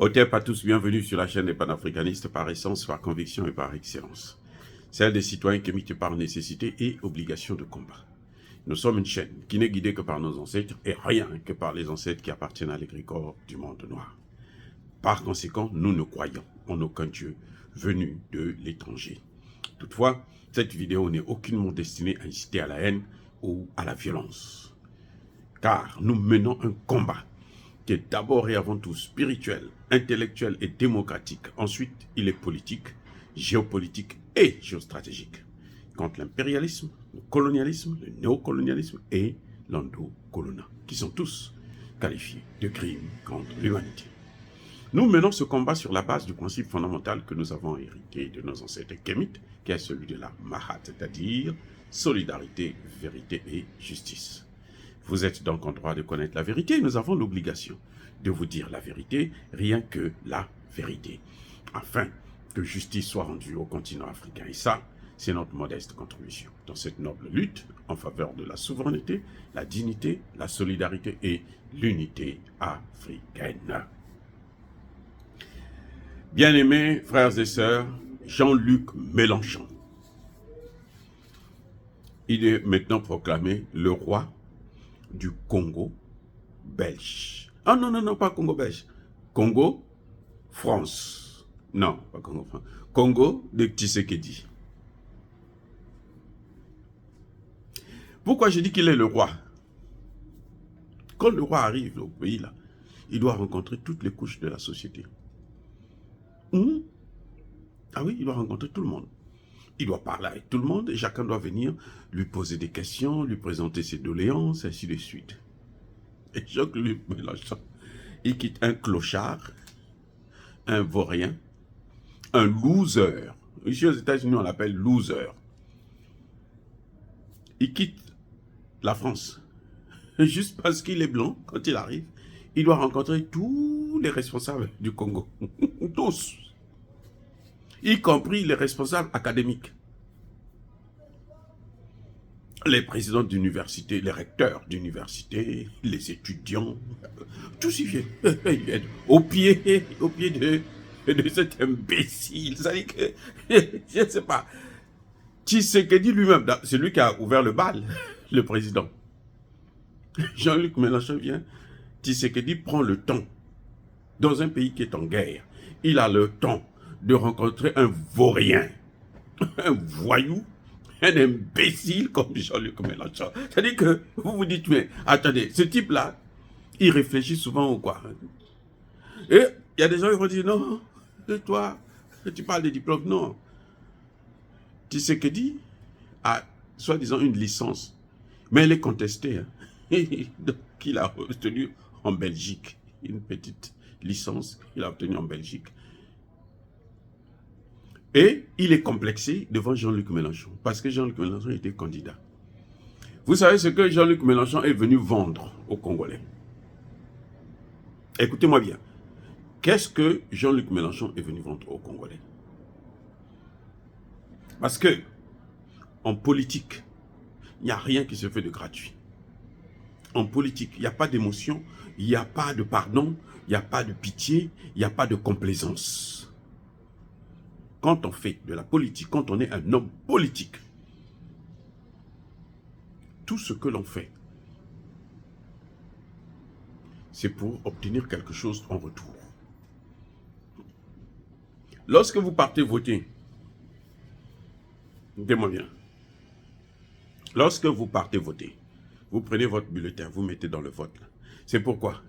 Hotep à tous, bienvenue sur la chaîne des panafricanistes par essence, par conviction et par excellence. Celle des citoyens qui émitent par nécessité et obligation de combat. Nous sommes une chaîne qui n'est guidée que par nos ancêtres et rien que par les ancêtres qui appartiennent à l'égrégore du monde noir. Par conséquent, nous ne croyons en aucun Dieu venu de l'étranger. Toutefois, cette vidéo n'est aucunement destinée à inciter à la haine ou à la violence. Car nous menons un combat qui est d'abord et avant tout spirituel, intellectuel et démocratique. Ensuite, il est politique, géopolitique et géostratégique. Contre l'impérialisme, le colonialisme, le néocolonialisme et l'endocolonat, qui sont tous qualifiés de crimes contre l'humanité. Nous menons ce combat sur la base du principe fondamental que nous avons hérité de nos ancêtres kémites, qui est celui de la Mahat, c'est-à-dire solidarité, vérité et justice. Vous êtes donc en droit de connaître la vérité et nous avons l'obligation de vous dire la vérité, rien que la vérité, afin que justice soit rendue au continent africain. Et ça, c'est notre modeste contribution dans cette noble lutte en faveur de la souveraineté, la dignité, la solidarité et l'unité africaine. Bien-aimés frères et sœurs, Jean-Luc Mélenchon, il est maintenant proclamé le roi du Congo belge. Ah non, non, non, pas Congo belge. Congo, France. Non, pas Congo, France. Congo de Tshisekedi. Pourquoi je dis qu'il est le roi? Quand le roi arrive au pays, là, il doit rencontrer toutes les couches de la société. Ah oui, il doit rencontrer tout le monde. Il doit parler avec tout le monde et chacun doit venir lui poser des questions, lui présenter ses doléances, ainsi de suite. Et Jean-Luc Mélenchon, il quitte un clochard, un vaurien, un loser. Ici aux États-Unis, on l'appelle loser. Il quitte la France. Juste parce qu'il est blanc, quand il arrive, il doit rencontrer tous les responsables du Congo. Tous. Y compris les responsables académiques. Les présidents d'université, les recteurs d'université, les étudiants, tous ils viennent au pied de cet imbécile. C'est-à-dire que, je ne sais pas, Tshisekedi lui-même, c'est lui qui a ouvert le bal, le président. Jean-Luc Mélenchon vient, Tshisekedi prend le temps, dans un pays qui est en guerre, il a le temps de rencontrer un vaurien, un voyou, un imbécile comme Jean-Luc Mélenchon. C'est-à-dire que vous vous dites, mais attendez, ce type-là, il réfléchit souvent ou quoi? Et il y a des gens qui vont dire, non, toi, tu parles des diplômes, non. Tshisekedi a, soi-disant, une licence, mais elle est contestée. Donc, il a obtenu en Belgique, une petite licence qu'il a obtenue en Belgique. Et il est complexé devant Jean-Luc Mélenchon, parce que Jean-Luc Mélenchon était candidat. Vous savez ce que Jean-Luc Mélenchon est venu vendre aux Congolais? Écoutez-moi bien. Qu'est-ce que Jean-Luc Mélenchon est venu vendre aux Congolais? Parce que, en politique, il n'y a rien qui se fait de gratuit. En politique, il n'y a pas d'émotion, il n'y a pas de pardon, il n'y a pas de pitié, il n'y a pas de complaisance. Quand on fait de la politique, quand on est un homme politique, tout ce que l'on fait, c'est pour obtenir quelque chose en retour. Lorsque vous partez voter, écoutez-moi bien, lorsque vous partez voter, vous prenez votre bulletin, vous mettez dans le vote. C'est pourquoi?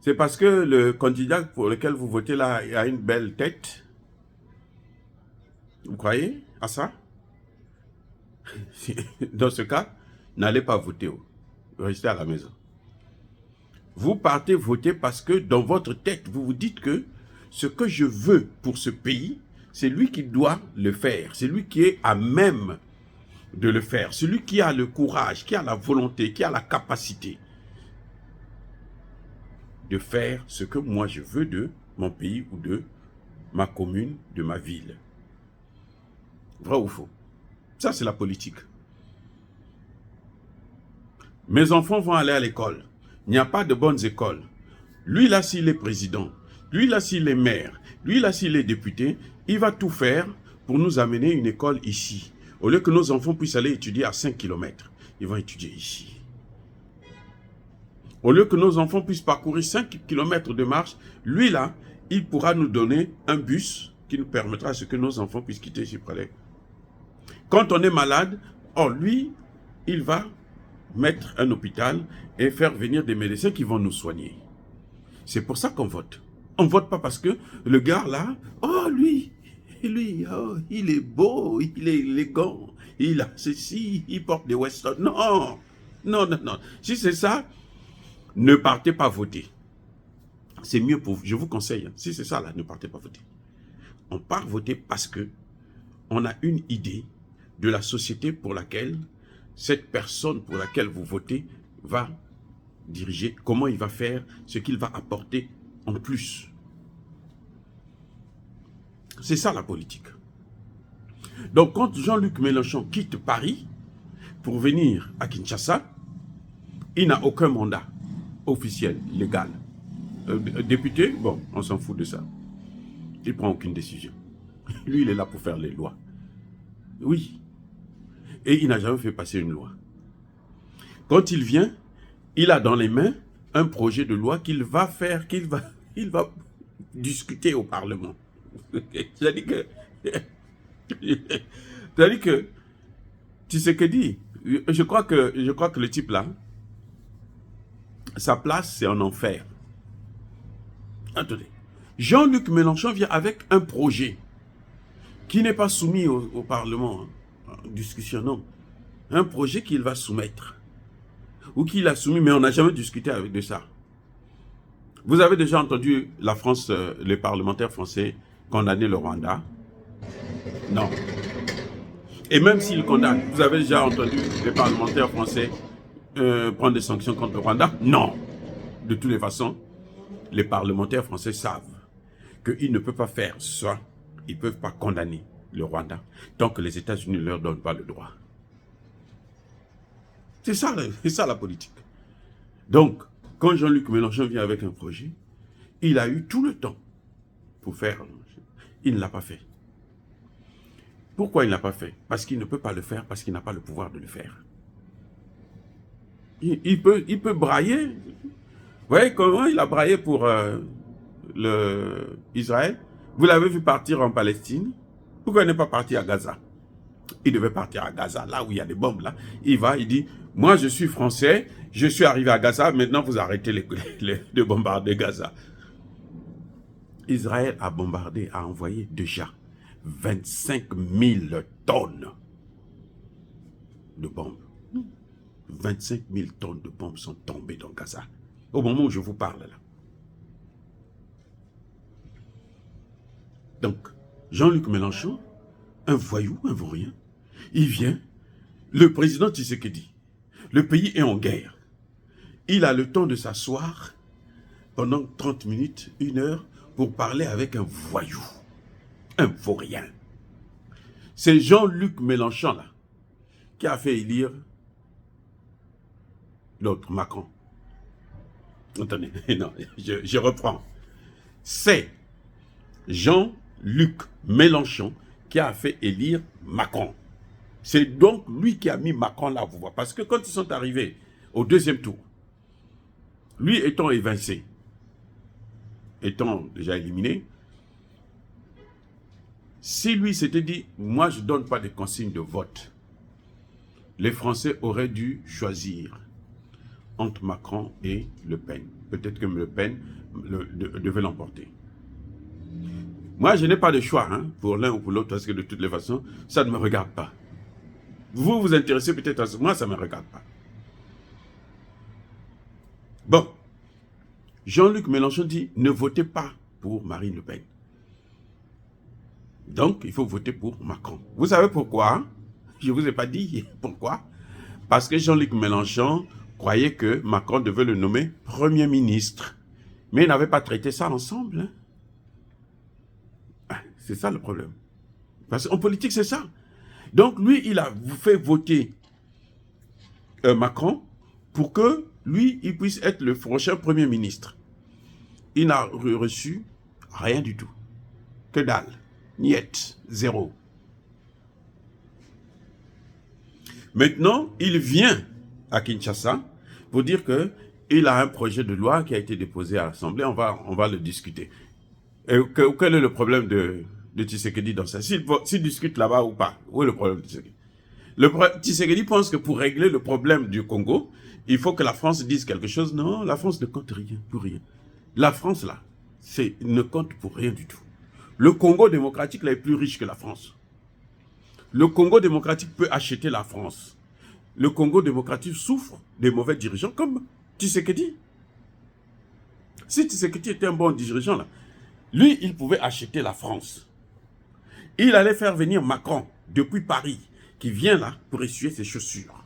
C'est parce que le candidat pour lequel vous votez là a une belle tête. Vous croyez à ça? Dans ce cas, n'allez pas voter. Restez à la maison. Vous partez voter parce que dans votre tête, vous vous dites que ce que je veux pour ce pays, c'est lui qui doit le faire. C'est lui qui est à même de le faire. Celui qui a le courage, qui a la volonté, qui a la capacité de faire ce que moi je veux de mon pays ou de ma commune, de ma ville. Vrai ou faux? Ça, c'est la politique. Mes enfants vont aller à l'école. Il n'y a pas de bonnes écoles. Lui, là, s'il est président, lui là s'il est maire, lui là s'il est député, il va tout faire pour nous amener une école ici. Au lieu que nos enfants puissent aller étudier à 5 km, ils vont étudier ici. Au lieu que nos enfants puissent parcourir 5 km de marche, lui là, il pourra nous donner un bus qui nous permettra à ce que nos enfants puissent quitter Chypralec. Quand on est malade, lui, il va mettre un hôpital et faire venir des médecins qui vont nous soigner. C'est pour ça qu'on vote. On ne vote pas parce que le gars là, lui, il est beau, il est élégant, il a ceci, il porte des Weston. Non. Si c'est ça, ne partez pas voter. C'est mieux pour vous. Je vous conseille, si c'est ça là, ne partez pas voter. On part voter parce que on a une idée de la société pour laquelle cette personne pour laquelle vous votez va diriger, comment il va faire, ce qu'il va apporter en plus. C'est ça la politique. Donc quand Jean-Luc Mélenchon quitte Paris pour venir à Kinshasa, il n'a aucun mandat officiel, légal. Député, bon, on s'en fout de ça. Il ne prend aucune décision. Lui, il est là pour faire les lois. Oui. Et il n'a jamais fait passer une loi. Quand il vient, il a dans les mains un projet de loi qu'il va faire, il va discuter au Parlement. C'est-à-dire que Tshisekedi, je crois que le type là, sa place c'est en enfer. Attendez. Jean-Luc Mélenchon vient avec un projet qui n'est pas soumis au Parlement, en discussion, non. Un projet qu'il va soumettre. Ou qu'il a soumis, mais on n'a jamais discuté avec de ça. Vous avez déjà entendu la France, les parlementaires français condamner le Rwanda? Non. Et même s'ils condamnent, vous avez déjà entendu les parlementaires français prendre des sanctions contre le Rwanda? Non. De toutes les façons, les parlementaires français savent qu'ils ne peuvent pas faire ça, ils ne peuvent pas condamner le Rwanda tant que les États-Unis ne leur donnent pas le droit. C'est ça la politique. Donc, quand Jean-Luc Mélenchon vient avec un projet, il a eu tout le temps pour faire. Il ne l'a pas fait. Pourquoi il ne l'a pas fait? Parce qu'il ne peut pas le faire, parce qu'il n'a pas le pouvoir de le faire. Il peut brailler. Vous voyez comment il a braillé pour Israël? Vous l'avez vu partir en Palestine. Pourquoi il n'est pas parti à Gaza? Il devait partir à Gaza, là où il y a des bombes. Là. Il dit, moi je suis français, je suis arrivé à Gaza, maintenant vous arrêtez de bombarder Gaza. Israël a bombardé, a envoyé déjà 25 000 tonnes de bombes. 25 000 tonnes de bombes sont tombées dans Gaza. Au moment où je vous parle là. Donc, Jean-Luc Mélenchon, un voyou, un vaurien, il vient, le président Tshisekedi, le pays est en guerre. Il a le temps de s'asseoir pendant 30 minutes, 1 heure, pour parler avec un voyou, un vaurien. C'est Jean-Luc Mélenchon, là, qui a fait élire l'autre, Macron. Attendez, non, je reprends. C'est Jean-Luc Mélenchon qui a fait élire Macron. C'est donc lui qui a mis Macron là, vous voyez. Parce que quand ils sont arrivés au deuxième tour, lui étant évincé, étant déjà éliminé, si lui s'était dit, moi je ne donne pas de consignes de vote, les Français auraient dû choisir entre Macron et Le Pen. Peut-être que Le Pen devait l'emporter. Moi, je n'ai pas de choix pour l'un ou pour l'autre, parce que de toutes les façons, ça ne me regarde pas. Vous vous intéressez peut-être à ça, moi, ça ne me regarde pas. Bon, Jean-Luc Mélenchon dit, ne votez pas pour Marine Le Pen. Donc, il faut voter pour Macron. Vous savez pourquoi? Je ne vous ai pas dit pourquoi. Parce que Jean-Luc Mélenchon croyait que Macron devait le nommer Premier ministre. Mais ils n'avaient pas traité ça ensemble. C'est ça le problème. Parce qu'en politique, c'est ça. Donc, lui, il a fait voter Macron pour que lui, il puisse être le prochain Premier ministre. Il n'a reçu Rien du tout. Que dalle. Niet. Zéro. Maintenant, il vient à Kinshasa pour dire qu'il a un projet de loi qui a été déposé à l'Assemblée. On va le discuter. Et quel est le problème de Tshisekedi dans ça? S'il discute là-bas ou pas? Où est le problème de Tshisekedi? Tshisekedi pense que pour régler le problème du Congo, il faut que la France dise quelque chose. Non, la France ne compte rien, pour rien. La France, là, ne compte pour rien du tout. Le Congo démocratique, là, est plus riche que la France. Le Congo démocratique peut acheter la France. Le Congo démocratique souffre des mauvais dirigeants comme Tshisekedi. Si Tshisekedi était un bon dirigeant, là, lui, il pouvait acheter la France. Il allait faire venir Macron depuis Paris, qui vient là pour essuyer ses chaussures.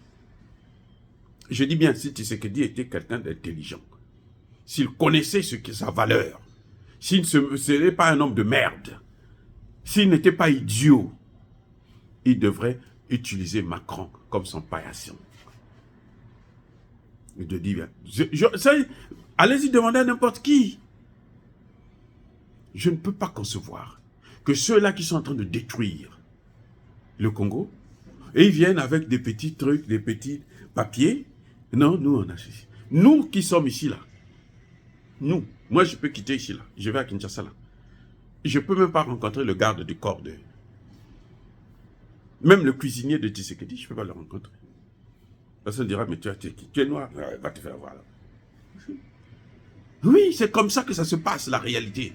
Je dis bien, si Tshisekedi était quelqu'un d'intelligent, s'il connaissait ce qu'est sa valeur, s'il n'était pas un homme de merde, s'il n'était pas idiot, il devrait utiliser Macron comme son paillasson. Je te dis bien, allez-y demander à n'importe qui. Je ne peux pas concevoir que ceux-là qui sont en train de détruire le Congo, et ils viennent avec des petits trucs, des petits papiers. Non, nous, on a ceci. Nous qui sommes ici, là. Nous. Moi, je peux quitter ici, là. Je vais à Kinshasa, là. Je ne peux même pas rencontrer le garde du corps de... Même le cuisinier de Tshisekedi, je ne peux pas le rencontrer. Personne dira, mais tu es noir, va te faire voir, là. Oui, c'est comme ça que ça se passe, la réalité.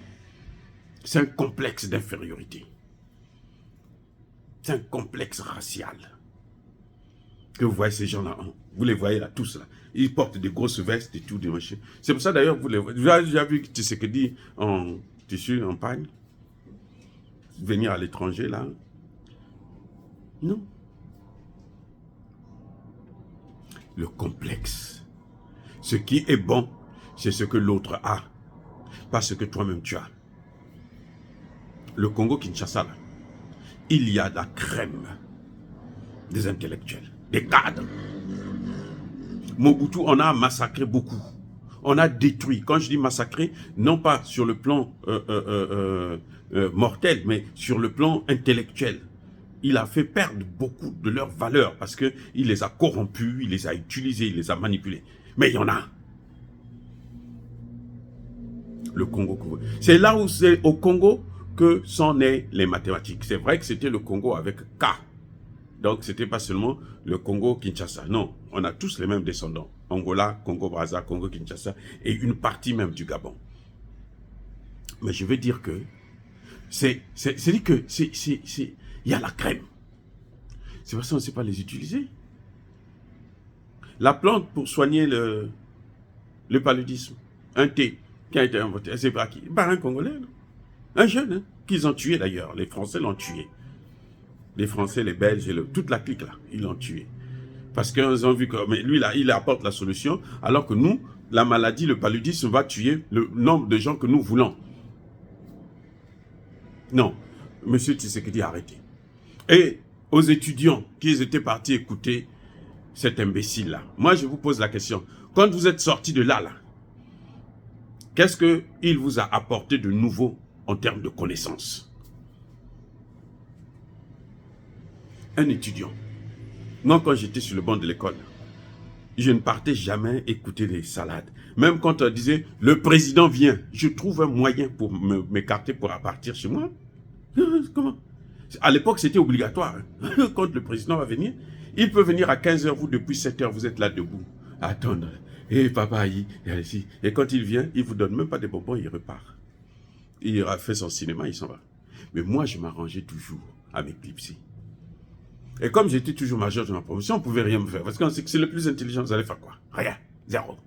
C'est un complexe d'infériorité. C'est un complexe racial. Que vous voyez ces gens-là, hein? Vous les voyez là, tous là. Ils portent des grosses vestes et tout, des machins. C'est pour ça d'ailleurs, vous avez déjà vu Tshisekedi en tissu, en pagne, venir à l'étranger là. Non. Le complexe. Ce qui est bon, c'est ce que l'autre a, pas ce que toi-même tu as. Le Congo-Kinshasa, là, il y a la crème des intellectuels, des cadres. Mobutu, on a massacré beaucoup. On a détruit. Quand je dis massacré, non pas sur le plan mortel, mais sur le plan intellectuel. Il a fait perdre beaucoup de leurs valeurs parce qu'il les a corrompus, il les a utilisés, il les a manipulés. Mais il y en a. Le Congo. C'est là où c'est au Congo que sont nées les mathématiques. C'est vrai que c'était le Congo avec K. Donc, c'était pas seulement le Congo-Kinshasa. Non, on a tous les mêmes descendants. Angola, Congo-Brazza, Congo-Kinshasa et une partie même du Gabon. Mais je veux dire que il y a la crème. C'est parce qu'on ne sait pas les utiliser. La plante pour soigner le paludisme, un thé qui a été inventé, c'est par qui? Par un Congolais, non? Un jeune, hein, qu'ils ont tué d'ailleurs. Les Français l'ont tué. Les Français, les Belges, et toute la clique là, ils l'ont tué. Parce qu'ils ont vu que mais lui là, il apporte la solution, alors que nous, la maladie, le paludisme va tuer le nombre de gens que nous voulons. Non, monsieur Tshisekedi, arrêtez. Et aux étudiants qui étaient partis écouter cet imbécile-là, moi je vous pose la question, quand vous êtes sortis de là, qu'est-ce qu'il vous a apporté de nouveau en termes de connaissances? Un étudiant. Moi, quand j'étais sur le banc de l'école, je ne partais jamais écouter les salades. Même quand on disait, le président vient, je trouve un moyen pour m'écarter pour partir chez moi. Comment? À l'époque, c'était obligatoire. Quand le président va venir, il peut venir à 15 h, vous, depuis 7 h, vous êtes là debout. Attendre. Et papa, et quand il vient, il ne vous donne même pas des bonbons, il repart. Il a fait son cinéma, il s'en va. Mais moi, je m'arrangeais toujours avec Lipsy. Et comme j'étais toujours major de ma promotion, on ne pouvait rien me faire. Parce qu'on sait que c'est le plus intelligent, vous allez faire quoi? Rien. Zéro.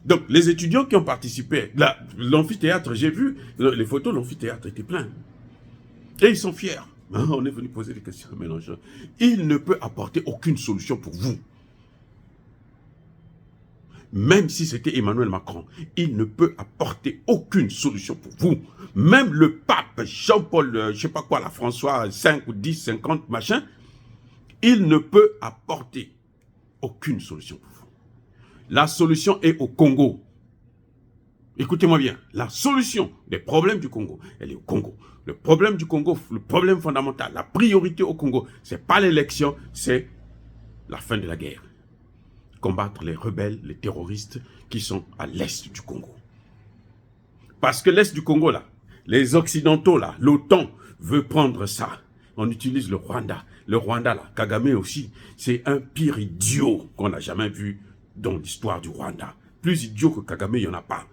Donc, les étudiants qui ont participé, l'amphithéâtre, j'ai vu, les photos, l'amphithéâtre était plein. Et ils sont fiers. On est venu poser des questions à Mélenchon. Il ne peut apporter aucune solution pour vous. Même si c'était Emmanuel Macron, il ne peut apporter aucune solution pour vous. Même le pape Jean-Paul, je ne sais pas quoi, la François 5 ou 10, 50, machin, il ne peut apporter aucune solution pour vous. La solution est au Congo. Écoutez-moi bien, la solution des problèmes du Congo, elle est au Congo. Le problème du Congo, le problème fondamental, la priorité au Congo, c'est pas l'élection, c'est la fin de la guerre. Combattre les rebelles, les terroristes qui sont à l'est du Congo. Parce que l'est du Congo, là, les Occidentaux, là, l'OTAN veut prendre ça. On utilise le Rwanda. Le Rwanda, là, Kagame aussi, c'est un pire idiot qu'on n'a jamais vu dans l'histoire du Rwanda. Plus idiot que Kagame, il n'y en a pas.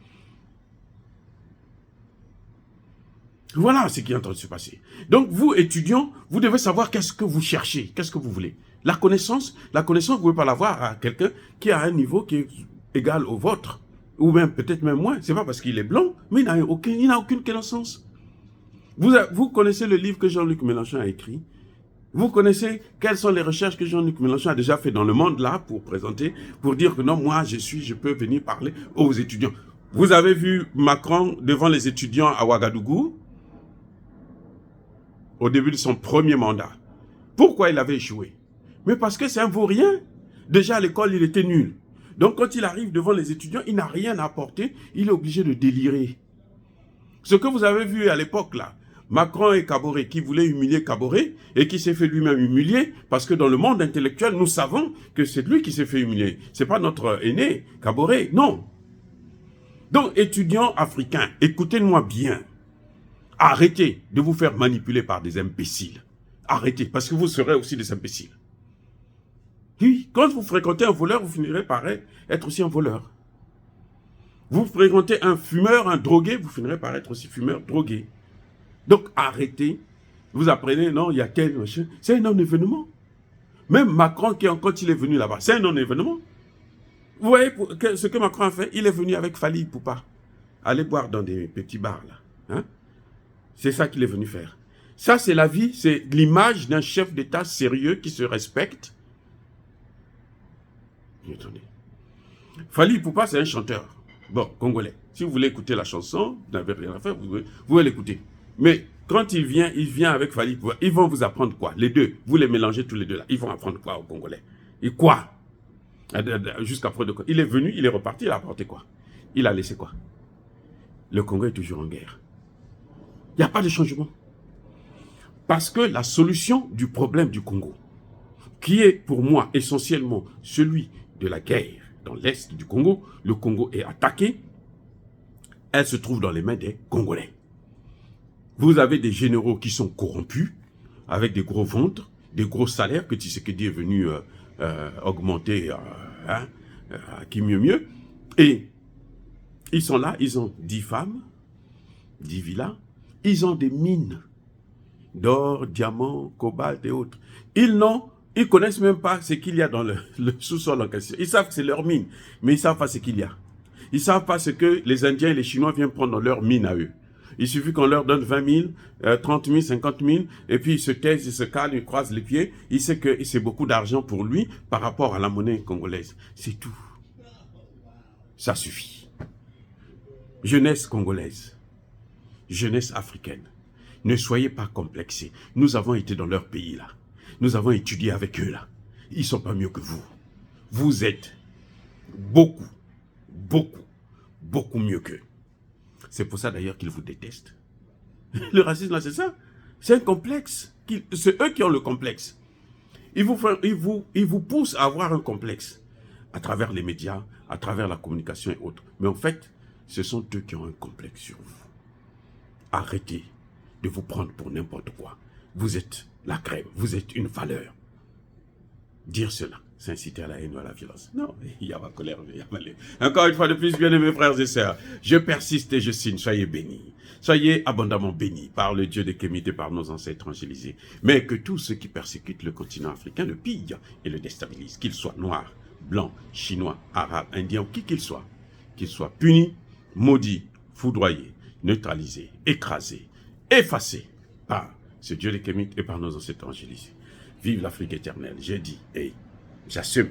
Voilà ce qui est en train de se passer. Donc, vous, étudiants, vous devez savoir qu'est-ce que vous cherchez, qu'est-ce que vous voulez. La connaissance, vous ne pouvez pas l'avoir à quelqu'un qui a un niveau qui est égal au vôtre, ou même peut-être même moins. C'est pas parce qu'il est blanc, mais il n'a aucune connaissance. Vous connaissez le livre que Jean-Luc Mélenchon a écrit. Vous connaissez quelles sont les recherches que Jean-Luc Mélenchon a déjà fait dans le monde là pour présenter, pour dire que non, moi je peux venir parler aux étudiants. Vous avez vu Macron devant les étudiants à Ouagadougou au début de son premier mandat. Pourquoi il avait échoué? Mais parce que c'est un vaurien. Déjà à l'école, il était nul. Donc quand il arrive devant les étudiants, il n'a rien à apporter, il est obligé de délirer. Ce que vous avez vu à l'époque là, Macron et Kaboré, qui voulaient humilier Kaboré et qui s'est fait lui-même humilier, parce que dans le monde intellectuel, nous savons que c'est lui qui s'est fait humilier. C'est pas notre aîné, Kaboré, non. Donc, étudiants africains, écoutez-moi bien. Arrêtez de vous faire manipuler par des imbéciles. Arrêtez, parce que vous serez aussi des imbéciles. Oui, quand vous fréquentez un voleur, vous finirez par être aussi un voleur. Vous fréquentez un fumeur, un drogué, vous finirez par être aussi fumeur, drogué. Donc arrêtez, vous apprenez, non, il y a tel machin, c'est un non-événement. Même Macron, quand il est venu là-bas, c'est un non-événement. Vous voyez ce que Macron a fait? Il est venu avec Fali Ipupa, aller boire dans des petits bars là. Hein? C'est ça qu'il est venu faire. Ça, c'est la vie, c'est l'image d'un chef d'État sérieux qui se respecte. Attendez. Fali Ipupa, c'est un chanteur. Bon, congolais. Si vous voulez écouter la chanson, vous n'avez rien à faire, vous pouvez l'écouter. Mais quand il vient avec Fali Ipupa, ils vont vous apprendre quoi? Les deux, vous les mélangez tous les deux là. Ils vont apprendre quoi aux Congolais? Et quoi? Jusqu'à preuve de quoi? Il est venu, il est reparti, il a apporté quoi? Il a laissé quoi? Le Congo est toujours en guerre. Il n'y a pas de changement. Parce que la solution du problème du Congo, qui est pour moi essentiellement celui de la guerre dans l'est du Congo, le Congo est attaqué, elle se trouve dans les mains des Congolais. Vous avez des généraux qui sont corrompus, avec des gros ventres, des gros salaires que Tshisekedi est venu augmenter qui mieux. Et ils sont là, ils ont 10 femmes, 10 villas, ils ont des mines d'or, diamants, cobalt et autres. Ils connaissent même pas ce qu'il y a dans le sous-sol en question. Ils savent que c'est leur mine, mais ils savent pas ce qu'il y a. Ils savent pas ce que les Indiens et les Chinois viennent prendre dans leur mine à eux. Il suffit qu'on leur donne 20 000, 30 000, 50 000, et puis ils se taisent, ils se calment, ils croisent les pieds. Il sait que c'est beaucoup d'argent pour lui par rapport à la monnaie congolaise. C'est tout. Ça suffit. Jeunesse congolaise, jeunesse africaine, ne soyez pas complexés. Nous avons été dans leur pays là. Nous avons étudié avec eux là. Ils ne sont pas mieux que vous. Vous êtes beaucoup mieux qu'eux. C'est pour ça d'ailleurs qu'ils vous détestent. Le racisme là, c'est ça. C'est un complexe. C'est eux qui ont le complexe. Ils vous poussent à avoir un complexe à travers les médias, à travers la communication et autres. Mais en fait, ce sont eux qui ont un complexe sur vous. Arrêtez de vous prendre pour n'importe quoi. Vous êtes la crème, vous êtes une valeur. Dire cela, c'est inciter à la haine ou à la violence. Non, il y a ma colère. Encore une fois de plus, bien-aimés frères et sœurs, je persiste et je signe, soyez bénis. Soyez abondamment bénis par le Dieu de Kémite et par nos ancêtres angélisés. Mais que tous ceux qui persécutent le continent africain le pillent et le déstabilisent, qu'ils soient noirs, blancs, chinois, arabes, indiens, ou qui qu'ils soient punis, maudits, foudroyés, neutralisés, écrasés, effacés par ce Dieu de Kémite et par nos ancêtres angélisés. Vive l'Afrique éternelle, j'ai dit et j'assume.